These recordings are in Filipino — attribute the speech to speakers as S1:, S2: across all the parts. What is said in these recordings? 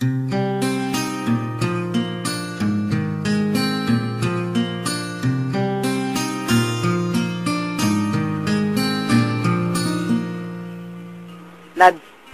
S1: Nad,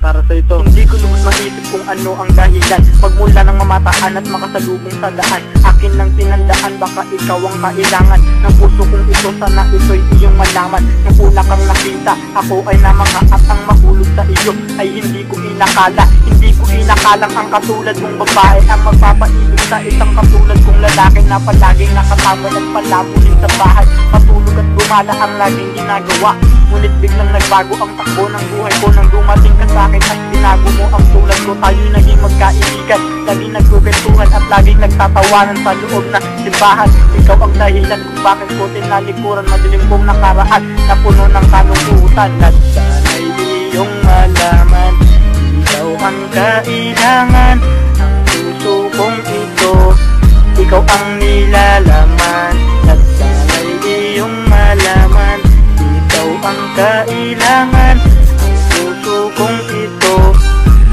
S1: para sa ito. Hindi ko lubos maisip kung ano ang dahilan pagmula ng mamataan at makasalubong sa daan. Akin lang tinandaan, baka ikaw ang kailangan ng puso kong ito. Sana ito'y iyong malaman. Nung una kang nakita, ako ay namanga at ang mahulog sa iyo ay hindi ko inakala. Hindi ko inakalang ang katulad mong babae ang magpapaibig sa isang katulad kong lalaki na palaging nakatabay at palabulin sa bahay. Matulog at gumala ang laging ginagawa, ngunit biglang nagbago ang takbo ng buhay ko nang dumating ka sa akin at binago mo ang tulad ko. Tayo'y naging magkaibigan, laging nagkukentuhan at laging nagtatawanan sa loob ng simbahan. Ikaw ang dahilan kung bakit ko tinalikuran madilim kong nakaraan na puno ng kalungkutan. At sana'y iyong malaman, ikaw ang kailangan ng puso kong ito. Ikaw ang nilalaman. At sana'y iyong malaman, ikaw ang kailangan ng puso kong ito.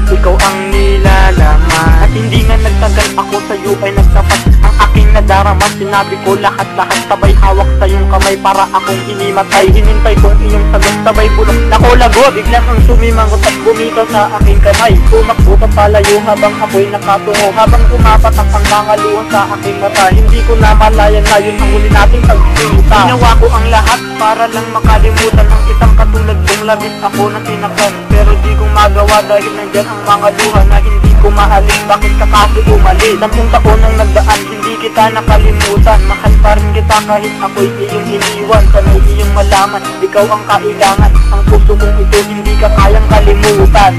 S1: Ikaw ang nilalaman. At hindi nga nagtagal ako sa'yo ay nagtapat ang aking nadarama. Sinabi ko lahat-lahat, sabay hawak sa iyong kamay para akong hinimatay. Hinintay kong iyong sagot, sabay bulok nako lago. Biglang ang sumimangot at bumitaw sa aking kamay. Tumakbo pa palayo habang ako'y nakatungo, habang umapatak ang mga luha sa aking mata. Hindi ko na malayan na yun ang huli nating pagkita. Ginawa ko ang lahat para lang makalimutan ang isang katulad kong labis ako na tinaklan. Pero di ko magawa dahil nandyan ang mga luha na hindi ko maalis. Bakit ka kasi umalis? 10 taon ang nagdaan, hindi kita nakalimutan. Mahal pa rin kita kahit ako'y iyong iniwan. Sana'y iyong malaman, ikaw ang kailangan. Ang puso mong ito hindi ka kayang kalimutan.